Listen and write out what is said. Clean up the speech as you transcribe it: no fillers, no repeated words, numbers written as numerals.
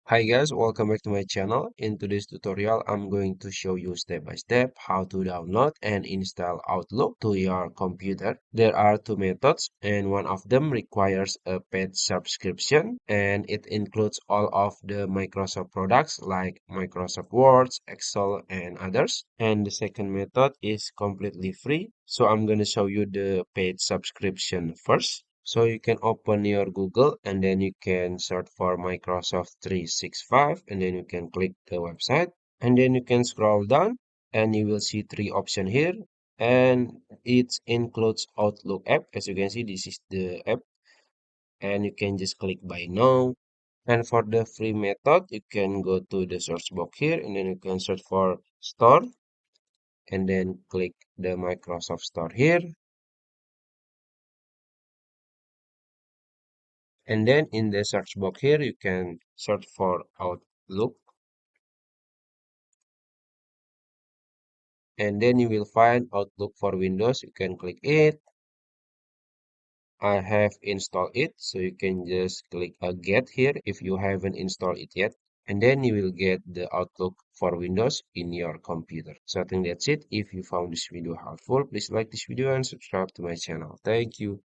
Hi guys, welcome back to my channel. In today's tutorial, I'm going to show you step by step how to download and install Outlook to your computer. There are two methods and one of them requires a paid subscription and it includes all of the Microsoft products like Microsoft Word, Excel and others. And the second method is completely free. So I'm going to show you the paid subscription first. So you can open your Google and then you can search for Microsoft 365 and then you can click the website and then you can scroll down and you will see three options here and it includes Outlook app. As you can see, this is the app and you can just click buy now. And for the free method, you can go to the search box here and then you can search for store and then click the Microsoft Store here. And then in the search box here, you can search for Outlook. And then you will find Outlook for Windows. You can click it. I have installed it. So you can just click get here if you haven't installed it yet. And then you will get the Outlook for Windows in your computer. So I think that's it. If you found this video helpful, please like this video and subscribe to my channel. Thank you.